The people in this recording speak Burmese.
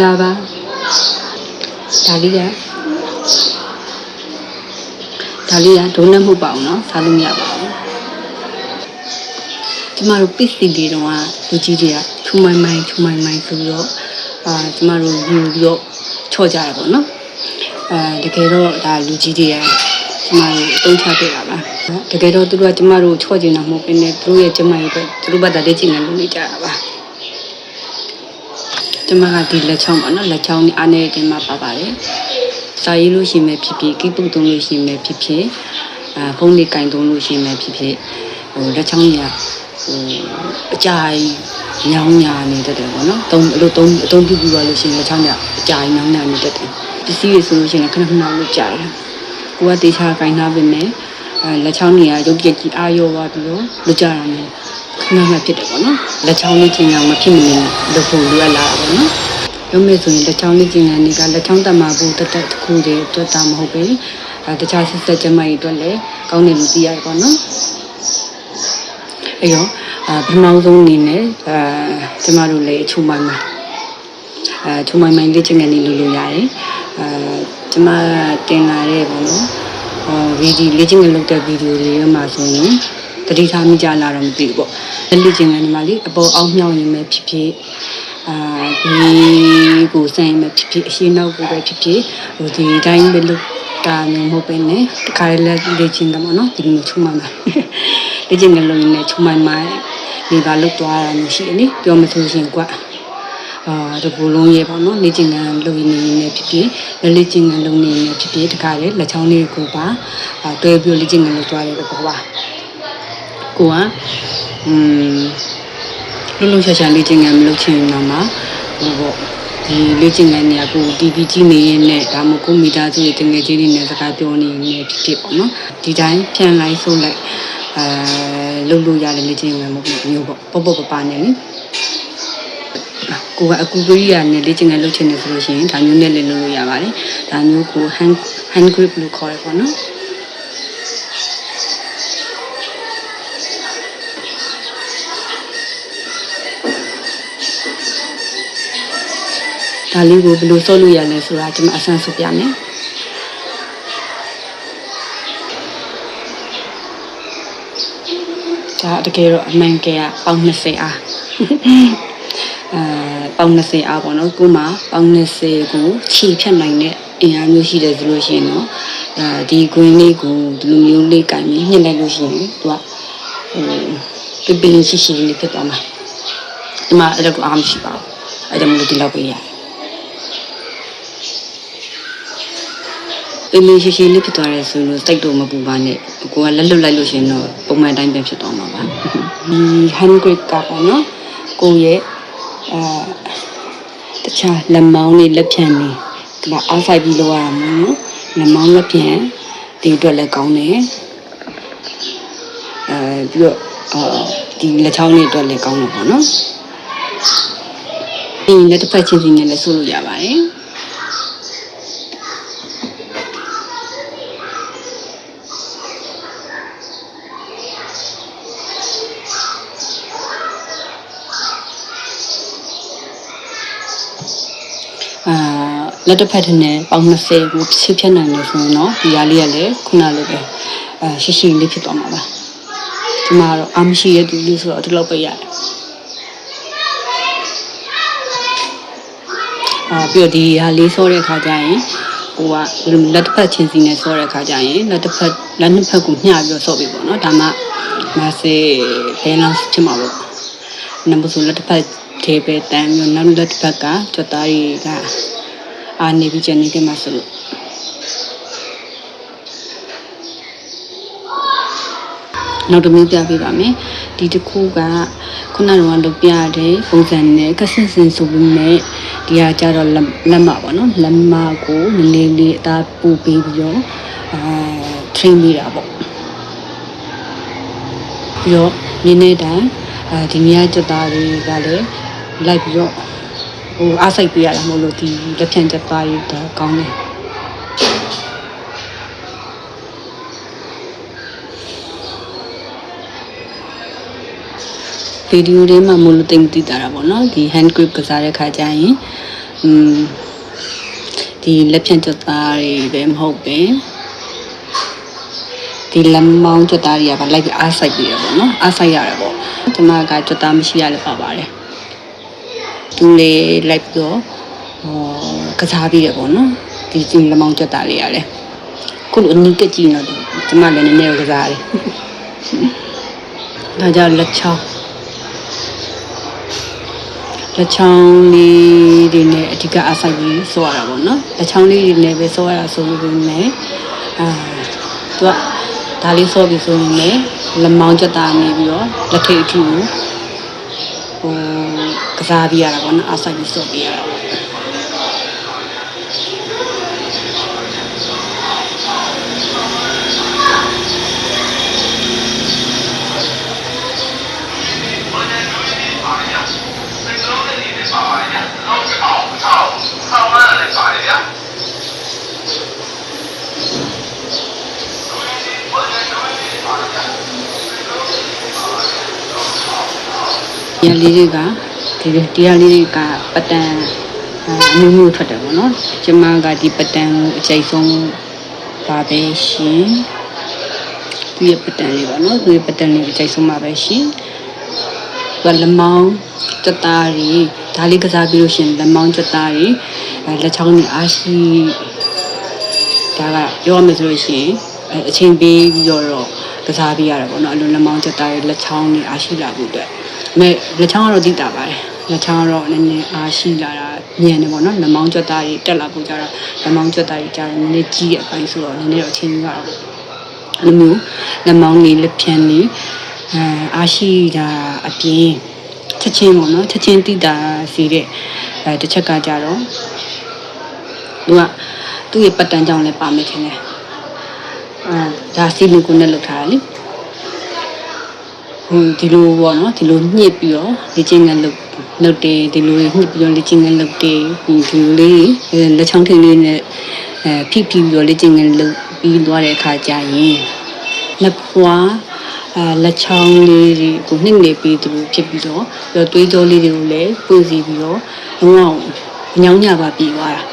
လာပါဒါလေးကဒုံးနဲ့မှုပေါ့နော်စားလို့မရပါဘူးကျမတို့ပစ္စည်းတွေတော့လူကြီးတွေကချူမိုင်းမိုင်းဆိုတော့ကျမတို့ယူပြီးတော့ချော့ကြရပါတော့တကယ်တော့ဒါလူကြီးတွေကကျမတို့အသုံးချပေးတာပါတကယ်တော့သူတို့ကကျမတို့ချော့ကျင်တာမဟုတ်ဘဲနဲ့သူတို့ရဲ့ကျမရဲ့အတွက်သူတို့ဘာသာလက်ကျင်နဲ့လုပ်နေကြတာပါကျမကဒီလက်ချောင်းပါနော်လက်ချောင်းนี่အားနေတင်မှာပါပါတယ်စာရေးလို့ရှိမယ်ဖြစ်ဖြစ်ကိပုတ်တုံးလို့ရှိမယ်ဖြစ်ဖြစ်ဖုန်းလေးကင်တုံးလို့ရှိမယ်ဖြစ်ဖြစ်လက်ချောင်းကြီးအကြာညောင်းညာနေတတ်တယ်ပေါ့နော်အသုံးပြုပြီးသွားလို့ရှိရင်လက်ချောင်းကြီးအကြာညောင်းညာနေတတ်တယ်ပစ္စည်းတွေဆိုလို့ရှိရင်ခဏလို့ကြာတယ်ကိုကတေချာကင်ထားပြီမယ်လက်ချောင်းကြီးရုပ်ပြက်ကြီးအာရောသွားပြီးတော့လွတ်ကြတာမျိုးခဏဖြစ်တယ်ပေါ့နော်လက်ချောင်းလေးချင်းအောင်မဖြစ်မနေလုပ်ဖို့လိုအပ်လာတာပေါ့နော်ရုံးမဲ့ဆိုရင်လက်ချောင်းလေးကျင်တဲ့နေကလက်ချောင်းတက်မှာဘူးတက်တစ်ခုတည်းတွတ်တာမဟုတ်ပဲတခြားဆက်ဆက်ကျမကြီးအတွက်လည်းကောင်းတယ်လို့သိရတယ်ပေါ့နော်အဲ့တော့ပထမဆုံးအနေနဲ့ကျမတို့လည်းချူမိုင်းမိုင်းလေးကျင်နေလို့ရတယ်ကျမတင်လာတဲ့ပေါ့နော်ဗီဒီလေ့ကျင့်လုပ်တဲ့ဗီဒီယိုလေးမှာဆိုရင်တတိထားမိကြလာတော့မသိဘူးပေါ့လေ့ကျင့်နေမှာလေအပေါ်အောက်မြောက်ရင်ပဲဖြစ်ဖြစ်ဒီကိုဆိုင်မဲ့ဖြစ်ဖြစ်အရှိနောက်ကိုပဲဖြစ်ဖြစ်ဒီတိုင်းပဲလုပ်တာမျိုးမဟုတ်ပဲနဲ့တခါလေလေ့ကျင့်တယ်ပေါ့နော်ဒီလိုချူမိုင်းလေ့ကျင့်လုပ်နေချူမိုင်းဒီကလုတ်သွားတာမျိုးရှိတယ်လေပြောမဆိုရှင်ကွာတပူလုံးရဲ့ပေါ့နော်လေ့ကျင့်ခန်းလုပ်နေနေဖြစ်ဖြစ်လေ့ကျင့်ခန်းလုပ်နေနေဖြစ်ဖြစ်တခါလေလက်ချောင်းလေးကိုပါတွဲပြီးလေ့ကျင့်ခန်းလုပ်သွားတယ်ပေါ့ကွာကိုကလုံးရှာလေ့ကျင့်ခန်းမလုပ်ချင်တော့မှဟိုပေါ့ဒီလေ့ကျင့်ခန်းတွေကကို TV ကြည့်နေရင်နဲ့ဒါမှမဟုတ်မိသားစုရဲ့တငယ်ချင်းတွေနဲ့စကားပြောနေနေဖြစ်ဖြစ်ပေါ့နော်ဒီတိုင်းပြန်လိုက်ဆိုလိုက်လုပ်လို့ရတယ်လေ့ကျင့်ခန်းမျိုးပေါ့ပေါ့ပနေလေကိုကအကူကြီးရနဲ့လေ့ကျင့်ခန်းလုပ်ချင်တယ်ဆိုလို့ရှိရင်ဒါမျိုးနဲ့လည်းလုပ်လို့ရပါတယ်ဒါမျိုးကို hand grip လို့ခေါ်ရပေါ့နော်ဒါလေးကိုဘယ်လိုဆော့လို့ရလဲဆိုတာကျွန်မအဆန်းဆိုပြမယ်ဒါတကယ်တော့အမှန်ကပေါင်20အားပေါင်20အားပေါ့နော်ကိုမှပေါင်20ကိုခြေဖြတ်နိုင်တဲ့အင်အားမျိုးရှိတယ်ဆိုလို့ရှိရင်တော့ဒီကွင်းလေးကိုဒီလိုမျိုးလေးကင်ပြီးညှစ်လိုက်လို့ရှိရင်သူကပင်ရှိလေးဖြစ်သွားမှာဒီမှာအဲ့ဒါကိုအားမရှိပါဘူးအဲ့ဒါမျိုးဒီလောက်ပဲရတယ်ပင်ရှိလေးဖြစ်သွားတယ်ဆိုလို့စိတ်တော့မပူပါနဲ့ကိုကလက်လွတ်လိုက်လို့ရှိရင်တော့ပုံမှန်တိုင်းပဲဖြစ်သွားမှာပါဒီ hand grip ကပေါ့နော်ကိုရဲ့တခြားလက်မောင်းလေးလက်ဖြံလေးဒါအားဆိုင်ပြီးလောက်ရမှာနော်လက်မောင်းလက်ဖြံဒီအတွက်လည်းကောင်းတယ်ပြီးတော့ဒီလက်ချောင်းလေးအတွက်လည်းကောင်းတယ်ပေါ့နော်ဒီလက်တစ်ဖက်ချင်းစီနဲ့လည်းဆိုလို့ရပါတယ်လက်တစ်ဖက်နဲ့ပေါင်20ကိုဖြည့်ဖြတ်နိုင်လို့ဆိုရင်တော့ဒီဟာလေးကလည်းခုနလိုပဲရှိလေးဖြစ်သွားမှာပါဒီမှာတော့အာမရှိရဲ့တူလေးဆိုတော့ဒီလောက်ပဲရတယ်ပြီးတော့ဒီဟာလေးဆောတဲ့ခါကျရင်ဟိုကလက်တစ်ဖက်ချင်းစီနဲ့ဆောတဲ့ခါကျရင်လက်နှစ်ဖက်ကိုမျှပြီးတော့ဆော့ပြီပေါ့နော်ဒါမှမဆေး balance ဖြစ်မှာပေါ့နံပါတ်ဆိုလက်တစ်ဖက်သေးပဲတန်းပြီးနောက်လက်တစ်ဖက်ကကြွသားတွေကအာနေပြီးကျန်နေမှာဆိုလို့နောက်တစ်မျိုးပြပေးပါမယ်ဒီတစ်ခုကခုနကလုပ်ပြတဲ့ပုံစံနဲ့ကဆင့်စင်ဆိုပြီးမဲ့ဒီဟာကြတော့လက်မပေါ့နော်လက်မကိုနည်းနည်းလေးအသားပူပေးပြီးတော့train ပေးတာပေါ့ပြီးတော့နည်းနည်းတိုင်းဒီနေရာကြွသားတွေကလည်းလိုက်ပြီးတော့ဟိုအားစိတ်ပေးရတာမဟုတ်လို့ဒီလက်ဖြန့်ချက်သားတွေတော့ကောင်းတယ်ဗီဒီယိုလေးမှာမလို့တင်တည်တာပေါ့နော်ဒီ hand grip ကစားတဲ့ခါကျရင် ဒီလက်ဖြန့်ကြွသားတွေပဲမဟုတ်ပဲဒီလက်မောင်းကြွသားတွေကပါလိုက်ပြီးအားဆိုင်ပြီးရပေါ့နော်အားဆိုင်ရတယ်ပေါ့ကျမကကြွသားမရှိရလည်းပါပါတယ်သူလေးလိုက်ပြီးတော့ကစားပြီးရပေါ့နော်ဒီလက်မောင်းကြွသားလေးရလဲခုလိုအနီးကကြည့်တော့ကျမလည်းနည်းနည်းကစားတယ်ဒါကြောင့်လက်ချောင်းလေးတွေနဲ့အဓိကအားဆိုင်ပြီးဆိုရတာပေါ့နော်လက်ချောင်းလေးတွေနဲ့ပဲဆိုရတာဆိုလို့လည်းသူကဒါလေးဆိုပြီးဆိုရင်လည်းလက်မောင်းကြတာနေပြီးတော့လက်ထိပ်အထူကိုကစားပြရတာပေါ့နော်အားဆိုင်ပြီးဆိုပြရတာဒီလေးတွေကတရားလေးတွေကပတ်တန်အမျိုးထွက်တယ်ပေါ့နော်ကျမကဒီပတ်တန်ကိုအကျိတ်ဆုံးပါပဲရှင်ဒီပတ်တန်လေးပေါ့နော်ဒီပတ်တန်လေးအကျိတ်ဆုံးပါပဲရှင်သူကလက်မောင်းကြက်သားတွေဒါလေးကစားပြီးလို့ရှင်လက်မောင်းကြက်သားတွေလက်ချောင်းတွေအားရှိဒါကပြောရမယ်ဆိုလို့ရှင်အချိန်ပေးပြီးတော့ကစားပြရတာပေါ့နော်အလိုလက်မောင်းကြက်သားတွေလက်ချောင်းတွေအားရှိလာဖို့အတွက်လက်ချောင်းကတော့သိတာပါတယ်လက်ချောင်းကတော့နည်းနည်းအားရှိလာတာညံနေပေါ့နော်လက်မောင်းကြွက်သားတွေတက်လာဖို့ကြတော့လက်မောင်းကြွက်သားတွေကြာနည်းနည်းကြီးတဲ့အပိုင်းဆိုတော့နည်းနည်းတော့အချင်းကြီးရတော့အဲ့လိုမျိုးလက်မောင်းတွေလက်ဖြန်းတွေအားရှိတာအပြင်ချက်ချင်းပေါ့နော်ချက်ချင်းသိတာစီတဲ့တစ်ချက်ကကြတော့သူ့ရဲ့ပတ်တန်းကြောင့်လည်းပါမယ်ထင်တယ်ဒါစီလီကိုနဲ့လောက်ထားတာလေဒီလိုပေါ့နော်ဒီလိုညှစ်ပြီးတော့လေ့ကျင့်ခန်းလုပ်တယ်ဒီလိုညှစ်ပြီးတော့လေ့ကျင့်ခန်းလုပ်တယ်ဒီလိုလေးလက်ချောင်းထင်းလေးနဲ့ဖိပြီးတော့လေ့ကျင့်ခန်းလုပ်ပြီးသွားတဲ့အခါကျရင်လက်ဖွားလက်ချောင်းလေးကိုနှိမ့်နေပြီးသူဖြစ်ပြီးတော့သွေးကြောလေးတွေကိုလည်းပွင့်စီပြီးတော့လုံးဝညောင်းညပါပြီးသွားတာ